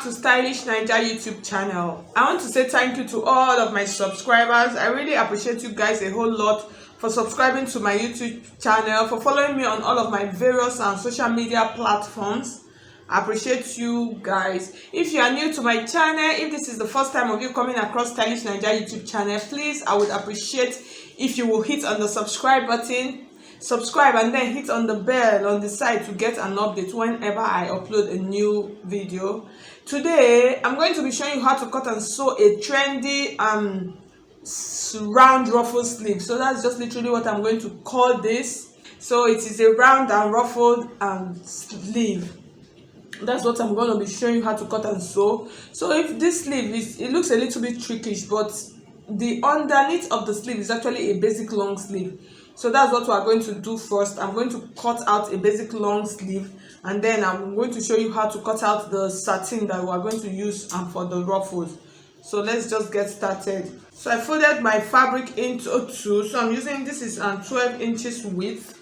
to Stylish Naija YouTube channel. I want to say thank you to all of my subscribers. I really appreciate you guys a whole lot for subscribing to my YouTube channel, for following me on all of my various social media platforms. I appreciate you guys. If you are new to my channel, if this is the first time of you coming across Stylish Naija YouTube channel, please, I would appreciate if you will hit on the subscribe button, subscribe, and then hit on the bell on the side to get an update whenever I upload a new video. Today I'm going to be showing you how to cut and sew a trendy round ruffle sleeve. So that's just literally what I'm going to call this. So it is a round and ruffled sleeve. That's what I'm going to be showing you how to cut and sew. So if this sleeve is, it looks a little bit trickish, but the underneath of the sleeve is actually a basic long sleeve. So that's what we are going to do first. I'm going to cut out a basic long sleeve, and then I'm going to show you how to cut out the satin that we are going to use for the ruffles. So let's just get started. So I folded my fabric into two. So I'm using, this is 12 inches width,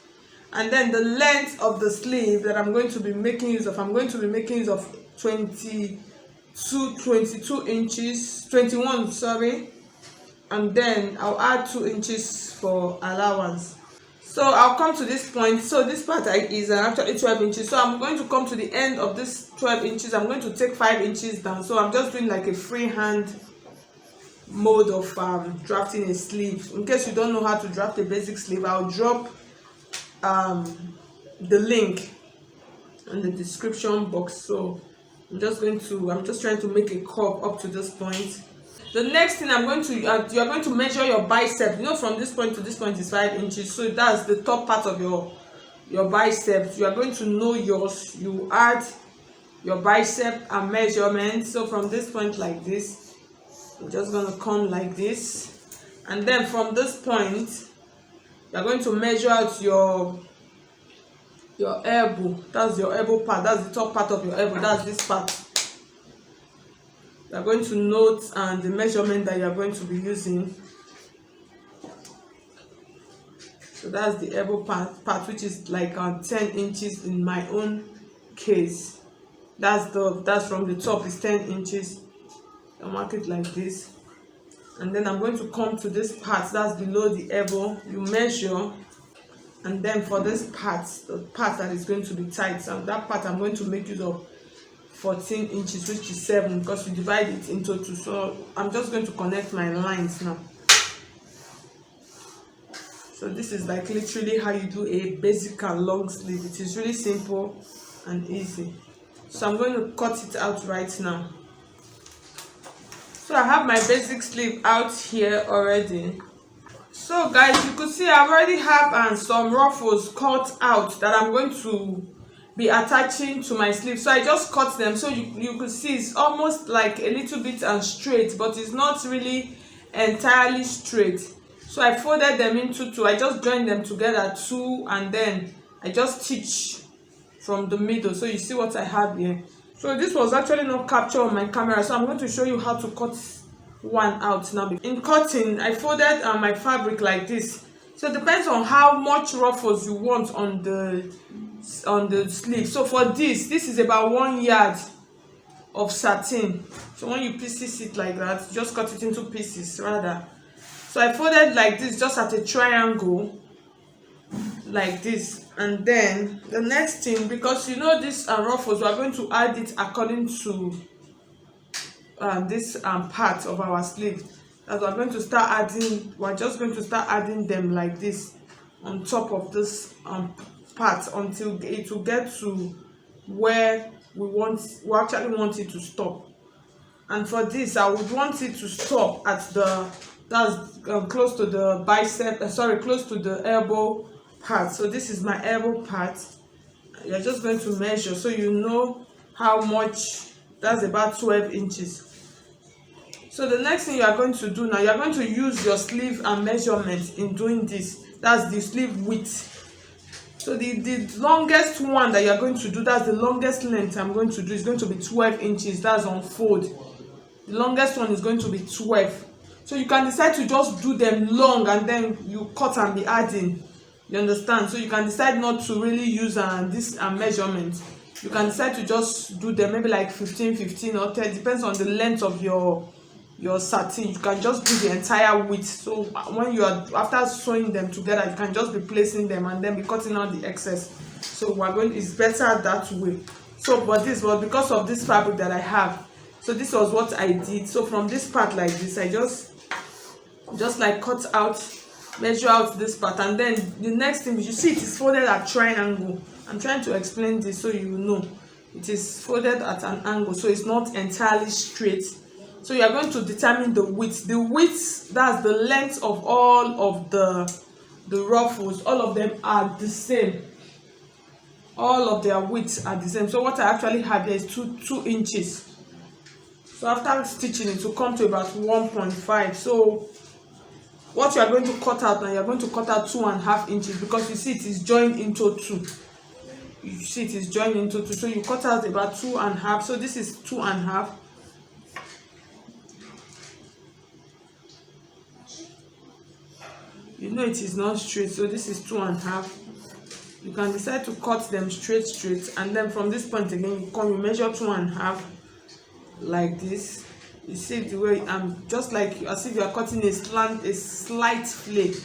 and then the length of the sleeve that I'm going to be making use of, I'm going to be making use of 22 inches, 21, sorry. And then I'll add 2 inches for allowance. So I'll come to this point. So this part is actually 12 inches. So I'm going to come to the end of this 12 inches. I'm going to take 5 inches down. So I'm just doing like a freehand mode of drafting a sleeve. In case you don't know how to draft a basic sleeve, I'll drop the link in the description box. So I'm just trying to make a curve up to this point. The next thing I'm going to, you are going to measure your bicep. You know, from this point to this point is 5 inches. So that's the top part of your bicep. You are going to know yours. You add your bicep and measurement. So from this point like this, I'm just going to come like this. And then from this point, you are going to measure out your elbow. That's your elbow part. That's the top part of your elbow. That's this part. You are going to note the measurement that you are going to be using. So that's the elbow part, which is like 10 inches in my own case. That's from the top is 10 inches. I'll mark it like this, and then I'm going to come to this part that's below the elbow. You measure, and then for this part, the part that is going to be tight, so that part I'm going to make use of 14 inches, which is 7, because we divide it into 2. So I'm just going to connect my lines now. So this is like literally how you do a basic and long sleeve. It is really simple and easy. So I'm going to cut it out right now. So I have my basic sleeve out here already. So guys, you could see I already have some ruffles cut out that I'm going to be attaching to my sleeve. So I just cut them, so you could see it's almost like a little bit straight, but it's not really entirely straight. So I folded them into 2. I just joined them together 2, and then I just stitch from the middle. So you see what I have here. So this was actually not captured on my camera, so I'm going to show you how to cut one out now. In cutting, I folded my fabric like this. So it depends on how much ruffles you want on the sleeve. So for this is about 1 yard of satin. So when you pieces it like that, just cut it into pieces rather. So I folded like this, just at a triangle like this. And then the next thing, because you know this ruffles, we are going to add it according to this part of our sleeve. As we're going to start adding, we're just going to start adding them like this on top of this part until it will get to where we actually want it to stop. And for this, I would want it to stop at close to the bicep, close to the elbow part. So this is my elbow part. You're just going to measure so you know how much. That's about 12 inches. So the next thing you are going to do now, you are going to use your sleeve and measurement in doing this. That's the sleeve width. So the longest one that you are going to do, that's the longest length I'm going to do, is going to be 12 inches. That's on fold. The longest one is going to be 12. So you can decide to just do them long and then you cut and be adding. You understand? So you can decide not to really use this measurement. you can decide to just do them maybe like 15 or 10, depends on the length of your satin. You can just do the entire width, so when you are after sewing them together, you can just be placing them and then be cutting out the excess. So it's better that way. So but because of this fabric that I have, so this was what I did. So from this part like this, I just like cut out, measure out this part, and then the next thing, you see it is folded at triangle. I'm trying to explain this so you know it is folded at an angle, so it's not entirely straight. So you are going to determine the width. The width, that's the length of all of the ruffles. All of them are the same. All of their widths are the same. So what I actually have here is 2 inches. So after stitching, it will come to about 1.5. So what you are going to cut out now, you are going to cut out 2.5 inches, because you see it is joined into 2. You see it is joined into 2. So you cut out about 2.5. So this is 2.5. You know it is not straight, so this is 2.5. You can decide to cut them straight, and then from this point again, you measure 2.5 like this. You see the way I'm just like as if you are cutting a slight flake.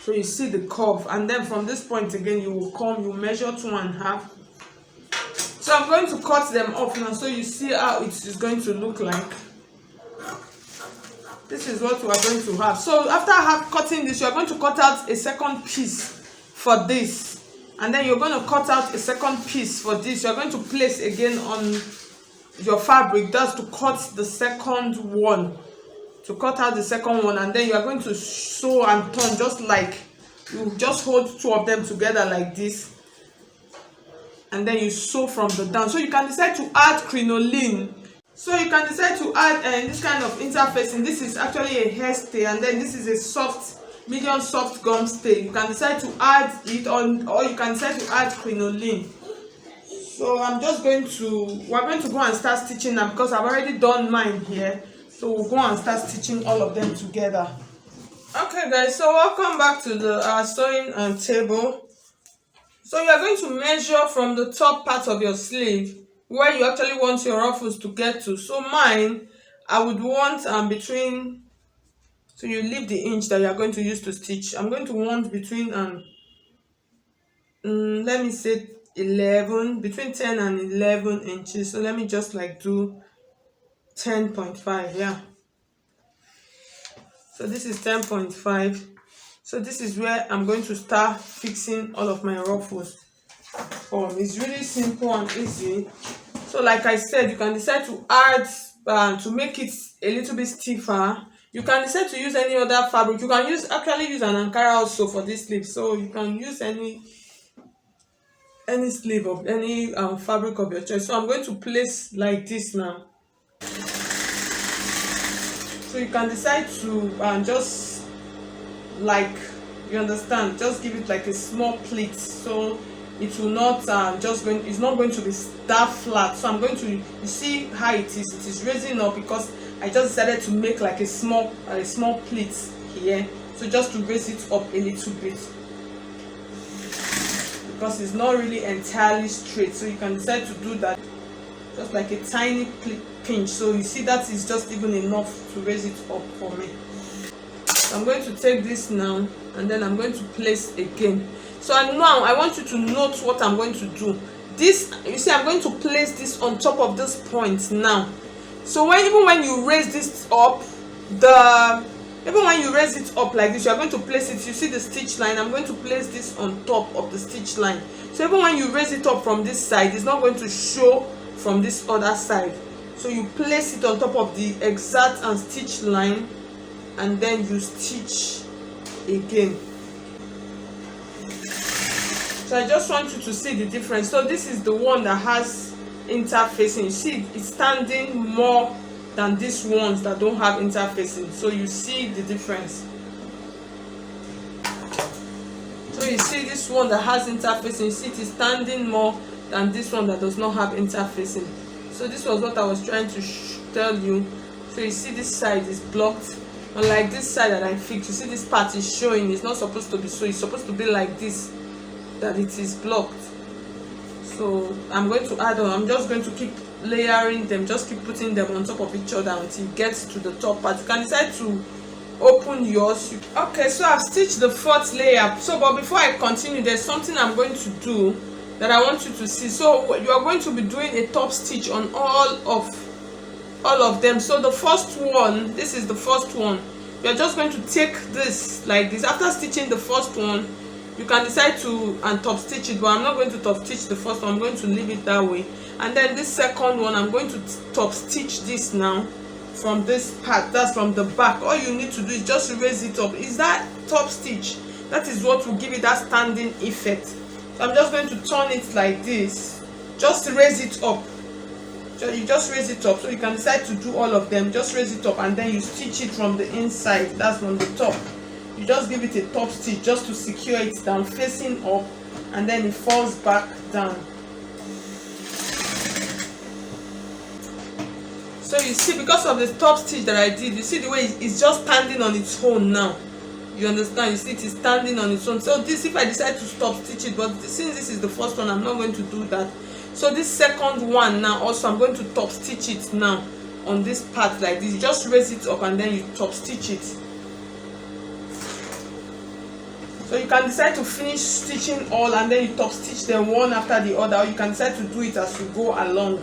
So you see the curve, and then from this point again, you measure 2.5. So I'm going to cut them off now, so you see how it is going to look like. This is what we are going to have. So after cutting this, you are going to cut out a second piece for this, and then you're going to cut out a second piece for this. You're going to place again on your fabric. That's to cut the second one, and then you are going to sew and turn, just like you just hold 2 of them together like this, and then you sew from the down. So you can decide to add crinoline. So you can decide to add this kind of interfacing. This is actually a hairstay, and then this is a medium soft gum stay. You can decide to add it on, or you can decide to add crinoline. So we're going to go and start stitching now, because I've already done mine here. So we'll go and start stitching all of them together. Okay guys, so welcome back to the sewing table. So you are going to measure from the top part of your sleeve where you actually want your ruffles to get to. So mine, I would want between, so you leave the inch that you are going to use to stitch. I'm going to want between let me say 11, between 10 and 11 inches. So let me just like do 10.5. yeah. So this is 10.5. So this is where I'm going to start fixing all of my ruffles. It's really simple and easy. So like I said, you can decide to add to make it a little bit stiffer. You can decide to use any other fabric. You can actually use an Ankara also for this sleeve. So you can use any sleeve of any fabric of your choice. So I'm going to place like this now. So you can decide to just like, you understand, just give it like a small pleat, so it will not it's not going to be that flat. So I'm going to, you see how it is raising up, because I just decided to make like a small pleat here, so just to raise it up a little bit, because it's not really entirely straight. So you can decide to do that, just like a tiny pinch. So you see that is just even enough to raise it up for me. So I'm going to take this now, and then I'm going to place again. So now I want you to note what I'm going to do. This, you see, I'm going to place this on top of this point now. So even when you raise this up, even when you raise it up like this, you are going to place it, you see the stitch line, I'm going to place this on top of the stitch line. So even when you raise it up from this side, it's not going to show from this other side. So you place it on top of the exact and stitch line, and then you stitch again. So I just want you to see the difference. So this is the one that has interfacing. You see it's standing more than these ones that don't have interfacing. So you see the difference. So you see this one that has interfacing, you see it is standing more than this one that does not have interfacing. So this was what I was trying to tell you. So you see this side is blocked, unlike this side that I fixed. You see this part is showing, it's not supposed to be so, it's supposed to be like this, that it is blocked. So I'm going to add on, I'm just going to keep layering them, just keep putting them on top of each other until it gets to the top part. You can decide to open yours. Okay, so I've stitched the 4th layer. So but before I continue, there's something I'm going to do that I want you to see. So you are going to be doing a top stitch on all of them. So the first one, this is the first one, you're just going to take this like this. After stitching the first one, you can decide to top stitch it, but I'm not going to top stitch the first one, I'm going to leave it that way. And then this second one, I'm going to top stitch this now from this part, that's from the back. All you need to do is just raise it up. Is that top stitch? That is what will give it that standing effect. So I'm just going to turn it like this, just raise it up. So you just raise it up, so you can decide to do all of them. Just raise it up and then you stitch it from the inside, that's from the top. You just give it a top stitch just to secure it down, facing up, and then it falls back down. So you see, because of the top stitch that I did, you see the way it's just standing on its own now. You understand? You see it is standing on its own. So this, if I decide to stop stitch it, but since this is the first one, I'm not going to do that. So this second one now also, I'm going to top stitch it now on this part like this. You just raise it up and then you top stitch it. So you can decide to finish stitching all and then you top stitch them one after the other, or you can decide to do it as you go along.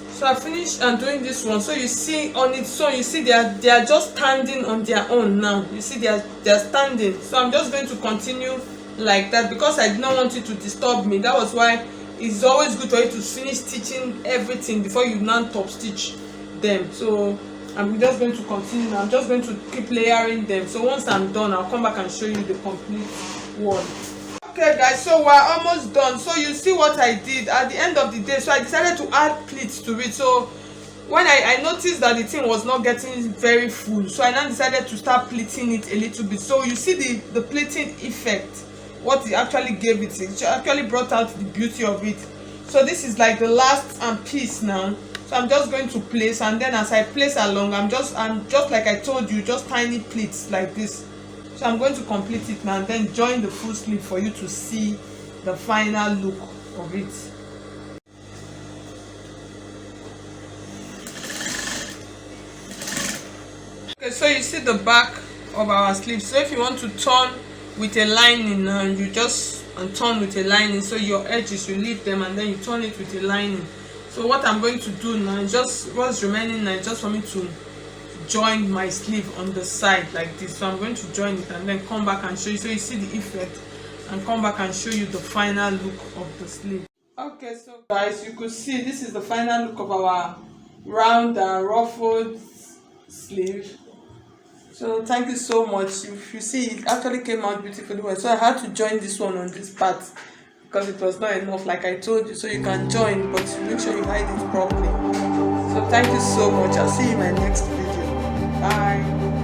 So I finished doing this one. So you see on its own, you see they are just standing on their own now. You see they are standing. So I'm just going to continue like that because I did not want it to disturb me. That was why it's always good for you to finish stitching everything before you now top stitch them. So I'm just going to continue now. I'm just going to keep layering them. So once I'm done, I'll come back and show you the complete one. Okay guys, so we're almost done. So you see what I did at the end of the day. So I decided to add pleats to it. So when I noticed that the thing was not getting very full, so I now decided to start pleating it a little bit. So you see the pleating effect, what it actually gave it. It actually brought out the beauty of it. So this is like the last piece now. So I'm just going to place, and then as I place along, I'm just like I told you, just tiny pleats like this. So I'm going to complete it now and then join the full sleeve for you to see the final look of it. Okay, so you see the back of our sleeve. So if you want to turn with a lining now, you just turn with a lining. So your edges, you leave them and then you turn it with a lining. So what I'm going to do now is just what's remaining now is just for me to join my sleeve on the side like this. So I'm going to join it and then come back and show you. So you see the effect and come back and show you the final look of the sleeve. Okay, so guys, you could see this is the final look of our round and ruffled sleeve. So thank you so much. If you see, it actually came out beautifully well. So I had to join this one on this part because it was not enough, like I told you. So you can join, but make sure you hide it properly. So thank you so much. I'll see you in my next video. Bye.